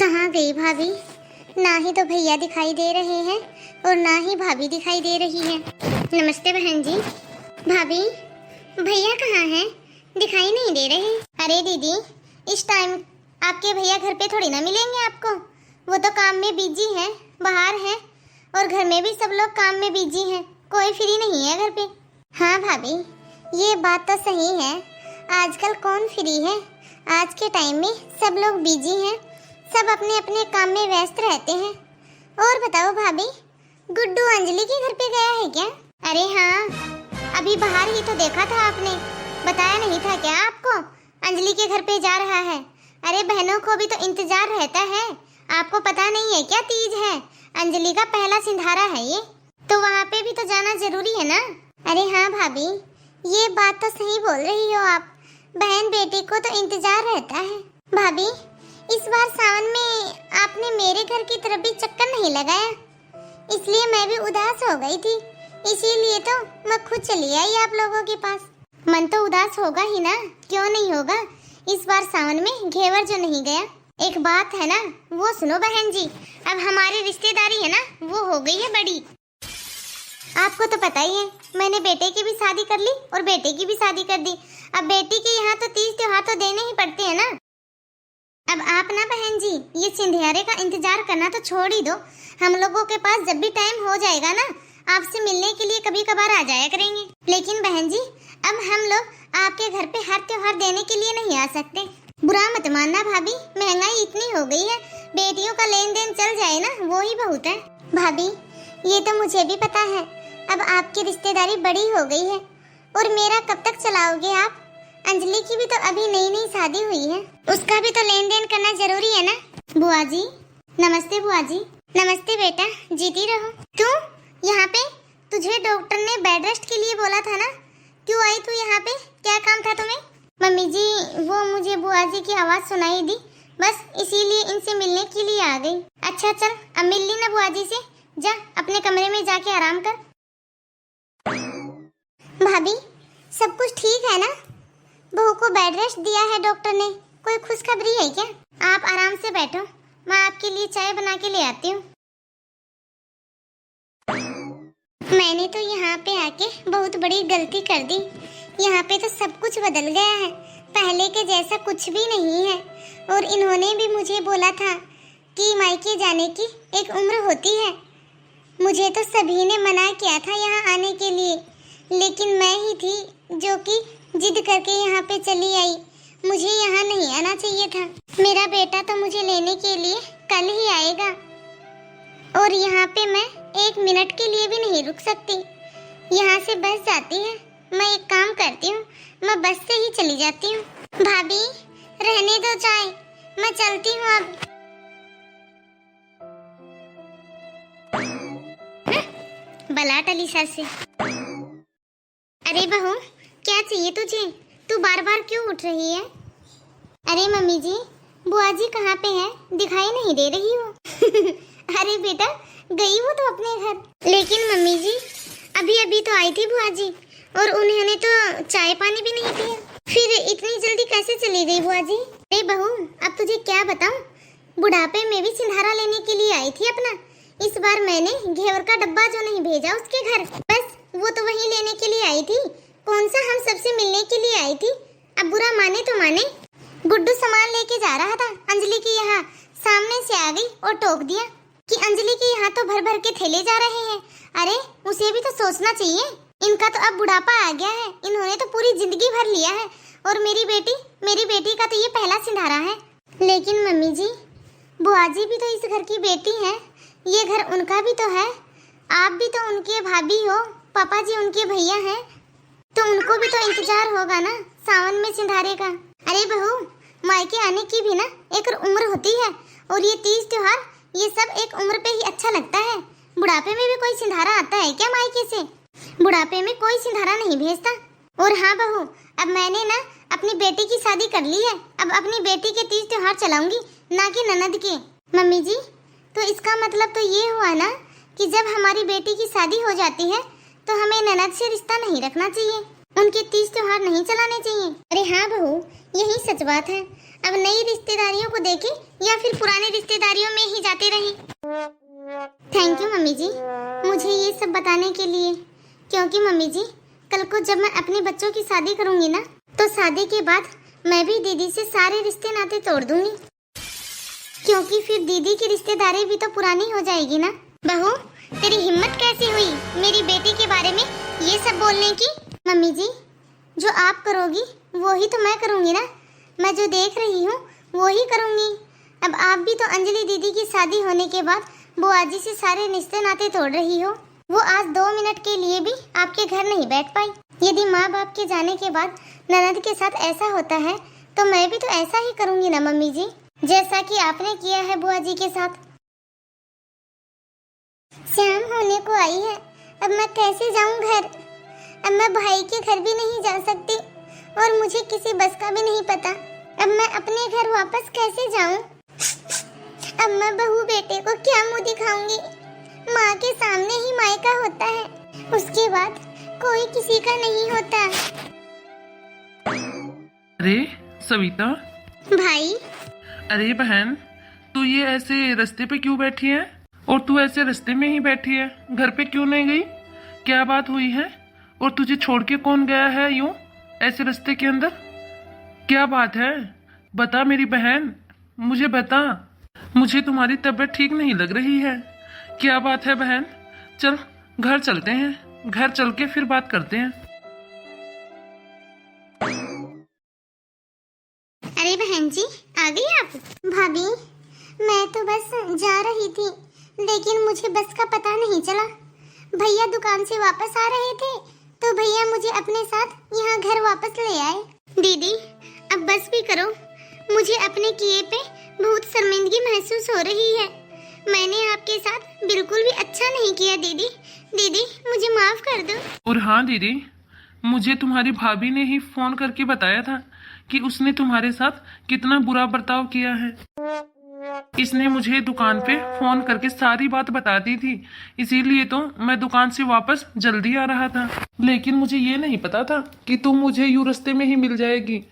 कहाँ गई भाभी? ना ही तो भैया दिखाई दे रहे हैं और ना ही भाभी दिखाई दे रही है। नमस्ते बहन जी। भाभी, भैया कहाँ हैं? दिखाई नहीं दे रहे। अरे दीदी, इस टाइम आपके भैया घर पे थोड़ी ना मिलेंगे आपको। वो तो काम में बिजी हैं, बाहर हैं, और घर में भी सब लोग काम में बिजी हैं, कोई फ्री नहीं है घर पे। हाँ भाभी, ये बात तो सही है। आजकल कौन फ्री है? आज के टाइम में सब लोग बिजी हैं, सब अपने अपने काम में व्यस्त रहते हैं। और बताओ भाभी, गुड्डू अंजलि के घर पे गया है क्या? अरे हाँ, अभी बाहर ही तो देखा था आपने, बताया नहीं था क्या आपको? अंजलि के घर पे जा रहा है। अरे बहनों को भी तो इंतजार रहता है, आपको पता नहीं है क्या? तीज है, अंजलि का पहला सिंधारा है ये, तो वहाँ पे भी तो जाना जरूरी है ना। अरे हाँ भाभी, ये बात तो सही बोल रही हो आप, बहन बेटी को तो इंतजार रहता है। भाभी, इस बार सावन में आपने मेरे घर की तरफ भी चक्कर नहीं लगाया, इसलिए मैं भी उदास हो गई थी, इसीलिए तो मैं खुद चली आई आप लोगों के पास। मन तो उदास होगा ही ना, क्यों नहीं होगा। इस बार सावन में घेवर जो नहीं गया। एक बात है ना, वो सुनो बहन जी, अब हमारी रिश्तेदारी है ना, वो हो गई है बड़ी। आपको तो पता ही है, मैंने बेटे की भी शादी कर ली और बेटे की भी शादी कर दी। अब बेटी के यहाँ तो तीज त्योहार तो देने ही पड़ते हैं ना। अब आप ना बहन जी, ये सिंधियारे का इंतजार करना तो छोड़ ही दो। हम लोगों के पास जब भी टाइम हो जाएगा ना, आपसे मिलने के लिए कभी कभार आ जाया करेंगे। लेकिन बहन जी, अब हम लोग आपके घर पे हर त्योहार देने के लिए नहीं आ सकते। बुरा मत मानना भाभी, महंगाई इतनी हो गई है, बेटियों का लेन देन चल जाए ना, वो ही बहुत है। भाभी, ये तो मुझे भी पता है, अब आपकी रिश्तेदारी बड़ी हो गई है, और मेरा कब तक चलाओगे आप? अंजलि की भी तो अभी नई नई शादी हुई है, उसका भी तो लेन देन करना जरूरी है ना। बुआ जी, नमस्ते। बुआ जी नमस्ते बेटा, जीती रहो। तू यहाँ पे? तुझे डॉक्टर ने बेड रेस्ट के लिए बोला था ना, क्यों आई तू यहाँ पे? क्या काम था तुम्हें? मम्मी जी, वो मुझे बुआ जी की आवाज सुनाई दी, बस इसीलिए इनसे मिलने के लिए आ गई। अच्छा चल, अब मिल ली ना बुआ जी से, जा अपने कमरे में जाके आराम कर। भाभी, सब कुछ ठीक है ना? बहू को बेड रेस्ट दिया है डॉक्टर ने, कोई खुशखबरी है क्या? आप आराम से बैठो, मैं आपके लिए चाय बना के ले आती हूँ। मैंने तो यहाँ पे आके बहुत बड़ी गलती कर दी। यहाँ पे तो सब कुछ बदल गया है, पहले के जैसा कुछ भी नहीं है। और इन्होंने भी मुझे बोला था कि मायके जाने की एक उम्र होती है। मुझे तो सभी ने मना किया था यहाँ आने के लिए, लेकिन मैं ही थी जो कि जिद करके यहाँ पे चली आई। मुझे यहाँ नहीं आना चाहिए था। मेरा बेटा तो मुझे लेने के लिए कल ही आएगा, और यहाँ पे मैं एक मिनट के लिए भी नहीं रुक सकती। यहाँ से बस जाती है, मैं एक काम करती हूँ, मैं बस से ही चली जाती हूँ। भाभी, रहने दो चाय, मैं चलती हूँ अब। बला टली सर से। अरे बहू, क्या चाहिए तुझे? तू बार बार क्यों उठ रही है? अरे मम्मी जी, बुआ जी कहाँ पे है? दिखाई नहीं दे रही हो। अरे बेटा, गई वो तो अपने घर। लेकिन मम्मी जी, अभी अभी तो आई थी बुआ जी, और उन्होंने तो चाय पानी भी नहीं पिया, फिर इतनी जल्दी कैसे चली गई बुआ जी? अरे बहू, अब तुझे क्या बताऊं, बुढ़ापे में भी सिंधारा लेने के लिए आई थी अपना। इस बार मैंने घेवर का डब्बा जो नहीं भेजा उसके घर, बस वो तो वही लेने के लिए आई थी। कौन सा हम सबसे मिलने के लिए आई थी? अब बुरा माने तो माने, गुड्डू सामान लेके जा रहा था अंजलि के यहाँ, सामने से आ गई और टोक दिया कि अंजलि के यहाँ तो भर भर के थैले जा रहे हैं। अरे उसे भी तो सोचना चाहिए, इनका तो अब बुढ़ापा आ गया है, इन्होंने तो पूरी जिंदगी भर लिया है, और मेरी बेटी का तो ये पहला सिंधारा है। लेकिन मम्मी जी, बुआ जी भी तो इस घर की बेटी है, ये घर उनका भी तो है, आप भी तो उनके भाभी हो, पापा जी उनके भैया हैं, तो उनको भी तो इंतजार होगा ना सावन में सिंधारे का। अरे बहू, मायके आने की भी ना एक उम्र होती है, और ये तीज त्योहार ये सब एक उम्र पे ही अच्छा लगता है। बुढ़ापे में भी कोई सिंधारा आता है क्या मायके से? बुढ़ापे में कोई सिंधारा नहीं भेजता। और हाँ बहू, अब मैंने ना अपनी बेटी की शादी कर ली है, अब अपनी बेटी के तीज त्योहार चलाऊंगी, ना कि ननद के। मम्मी जी, तो इसका मतलब तो ये हुआ ना कि जब हमारी बेटी की शादी हो जाती है तो हमें ननद से रिश्ता नहीं रखना चाहिए। उनके तीज त्योहार नहीं चलाने चाहिए? अरे हाँ बहू, यही सच बात है। अब नई रिश्तेदारियों को देखें या फिर पुराने रिश्तेदारियों में ही जाते रहें। थैंक यू मम्मी जी, मुझे ये सब बताने के लिए। क्योंकि मम्मी जी, कल को जब मैं अपने बच्चों की शादी करूंगी ना, तो शादी के बाद मैं भी दीदी से सारे रिश्ते नाते तोड़ दूंगी, क्योंकि फिर दीदी की रिश्तेदारी भी तो पुरानी हो जाएगी ना। बहू, तेरी हिम्मत कैसी हुई मेरी बेटी के बारे में ये सब बोलने की? मम्मी जी, जो आप करोगी वो ही तो मैं करूंगी ना। मैं जो देख रही हूँ वो ही करूंगी। अब आप भी तो अंजलि दीदी की शादी होने के बाद बुआ जी से सारे रिश्ते नाते तोड़ रही हो। वो आज 2 मिनट के लिए भी आपके घर नहीं बैठ पाई। यदि माँ बाप के जाने के बाद ननद के साथ ऐसा होता है तो मैं भी तो ऐसा ही करूंगी ना मम्मी जी, जैसा कि आपने किया है बुआ जी के साथ। शाम होने को आई है, अब मैं कैसे जाऊं घर? अब मैं भाई के घर भी नहीं जा सकती और मुझे किसी बस का भी नहीं पता। अब मैं अपने घर वापस कैसे जाऊं? अब मैं बहू बेटे को क्या मुंह दिखाऊंगी? माँ के सामने ही मायका होता है, उसके बाद कोई किसी का नहीं होता। अरे सविता। भाई। अरे बहन, तू ये ऐसे रास्ते पे क्यों बैठी है? और तू ऐसे रास्ते में ही बैठी है, घर पे क्यों नहीं गई? क्या बात हुई है? और तुझे छोड़ के कौन गया है यूं ऐसे रास्ते के अंदर? क्या बात है? बता मेरी बहन, मुझे बता। मुझे तुम्हारी तबीयत ठीक नहीं लग रही है। क्या बात है बहन? चल घर चलते हैं, घर चल के फिर बात करते हैं। अरे बहन जी, आ गई आप? भाभी, मैं तो बस जा रही थी, लेकिन मुझे बस का पता नहीं चला। भैया दुकान से वापस आ रहे थे तो भैया मुझे अपने साथ यहाँ घर वापस ले आए। दीदी, अब बस भी करो, मुझे अपने किए पे बहुत शर्मिंदगी महसूस हो रही है। मैंने आपके साथ बिल्कुल भी अच्छा नहीं किया दीदी। दीदी, मुझे माफ कर दो। और हाँ दीदी, मुझे तुम्हारी भाभी ने ही फोन करके बताया था कि उसने तुम्हारे साथ कितना बुरा बर्ताव किया है। इसने मुझे दुकान पे फोन करके सारी बात बता दी थी, इसीलिए तो मैं दुकान से वापस जल्दी आ रहा था। लेकिन मुझे ये नहीं पता था कि तुम मुझे यूं रास्ते में ही मिल जाएगी।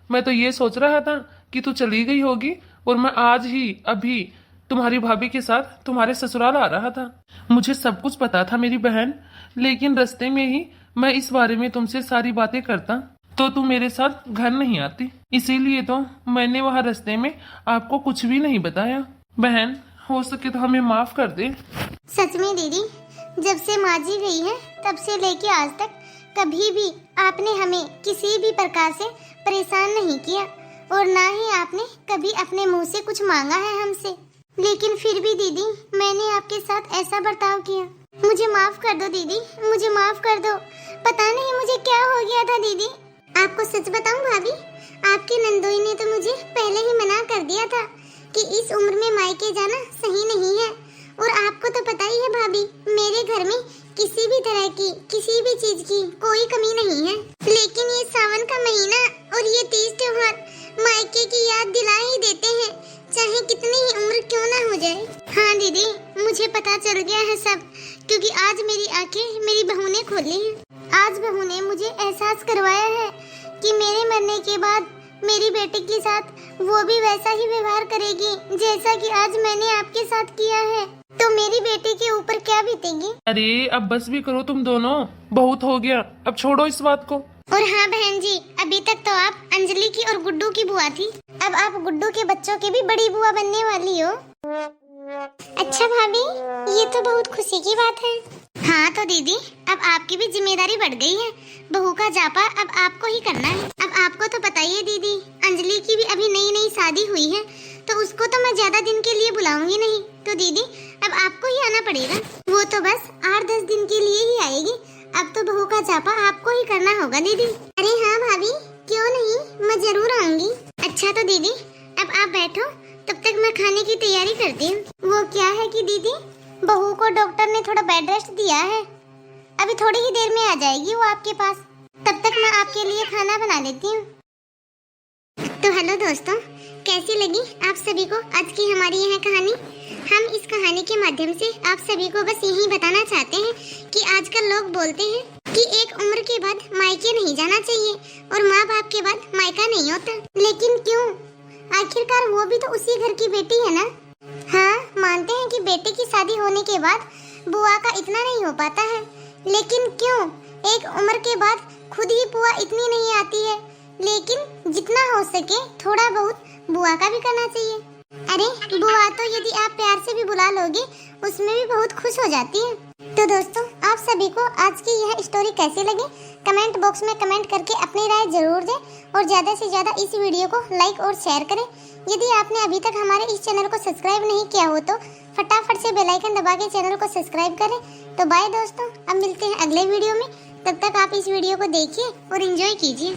मैं तो ये सोच रहा था कि तू चली गई होगी और मैं आज ही अभी तुम्हारी भाभी के साथ तुम्हारे ससुराल आ रहा था। मुझे सब कुछ पता था मेरी बहन, लेकिन रास्ते में ही मैं इस बारे में तुमसे सारी बातें करता तो तुम मेरे साथ घर नहीं आती, इसीलिए तो मैंने वहाँ रास्ते में आपको कुछ भी नहीं बताया। बहन, हो सके तो हमें माफ कर दे। सच में दीदी, जब से माँ जी गई है तब से लेके आज तक कभी भी आपने हमें किसी भी प्रकार से परेशान नहीं किया और ना ही आपने कभी अपने मुंह से कुछ मांगा है हमसे। लेकिन फिर भी दीदी, मैंने आपके साथ ऐसा बर्ताव किया। मुझे माफ कर दो दीदी, मुझे माफ कर दो। पता नहीं मुझे क्या हो गया था दीदी। आपको सच बताऊं भाभी, आपकी नंदोई ने तो मुझे पहले ही मना कर दिया था कि इस उम्र में मायके जाना सही नहीं है। और आपको तो पता ही है भाभी, मेरे घर में किसी भी तरह की किसी भी चीज की कोई कमी नहीं है। लेकिन ये सावन का महीना और ये तीज त्योहार मायके की याद दिला ही देते हैं, चाहे कितनी ही उम्र क्यों ना हो जाए। हाँ दीदी, मुझे पता चल गया है सब, क्योंकि आज मेरी आंखें मेरी बहू ने खोली हैं। आज बहू ने मुझे एहसास करवाया है कि मेरे मरने के बाद मेरी बेटी के साथ वो भी वैसा ही व्यवहार करेगी जैसा कि आज मैंने आपके साथ किया है। तो मेरी बेटी के ऊपर क्या बीतेगी? अरे अब बस भी करो तुम दोनों, बहुत हो गया, अब छोड़ो इस बात को। और हाँ बहन जी, अभी तक तो आप अंजलि की और गुड्डू की बुआ थी, अब आप गुड्डू के बच्चों की भी बड़ी बुआ बनने वाली हो। अच्छा भाभी, ये तो बहुत खुशी की बात है। हाँ तो दीदी, अब आपकी भी जिम्मेदारी बढ़ गई है। बहू का जापा अब आपको ही करना है। अब आपको तो पता ही है दीदी, अंजलि की भी अभी नई नई शादी हुई है, तो उसको तो मैं ज्यादा दिन के लिए बुलाऊंगी नहीं। तो दीदी, अब आपको ही आना पड़ेगा। वो तो बस 8-10 दिन के लिए ही आएगी। अब तो बहू का जापा आपको ही करना होगा दीदी। अरे हाँ भाभी, क्यों नहीं, मैं जरूर आऊंगी। अच्छा तो दीदी, अब आप बैठो, तब तक मैं खाने की तैयारी करती हूँ। वो क्या है कि दीदी, बहू को डॉक्टर ने थोड़ा बेड रेस्ट दिया है, अभी थोड़ी ही देर में आ जाएगी वो आपके पास। तब तक मैं आपके लिए खाना बना लेती हूँ। तो हेलो दोस्तों, कैसी लगी आप सभी को आज की हमारी यह कहानी? हम इस कहानी के माध्यम से आप सभी को बस यही बताना चाहते हैं कि आजकल लोग बोलते हैं कि एक उम्र के बाद मायके नहीं जाना चाहिए और माँ बाप के बाद मायका नहीं होता। लेकिन क्यों? आखिरकार वो भी तो उसी घर की बेटी है ना। हाँ, मानते हैं कि बेटे की शादी होने के बाद बुआ का इतना नहीं हो पाता है, लेकिन क्यों? एक उम्र के बाद खुद ही बुआ इतनी नहीं आती है। लेकिन जितना हो सके थोड़ा बहुत बुआ का भी करना चाहिए। अरे बुआ तो यदि आप प्यार से भी बुला लोगे उसमें भी बहुत खुश हो जाती है। तो दोस्तों, आप सभी को आज की यह स्टोरी कैसी लगी कमेंट बॉक्स में कमेंट करके अपनी राय जरूर दें और ज़्यादा से ज़्यादा इस वीडियो को लाइक और शेयर करें। यदि आपने अभी तक हमारे इस चैनल को सब्सक्राइब नहीं किया हो तो फटाफट से बेल आइकन दबा के चैनल को सब्सक्राइब करें। तो बाय दोस्तों, अब मिलते हैं अगले वीडियो में। तब तक आप इस वीडियो को देखिए और एंजॉय कीजिए।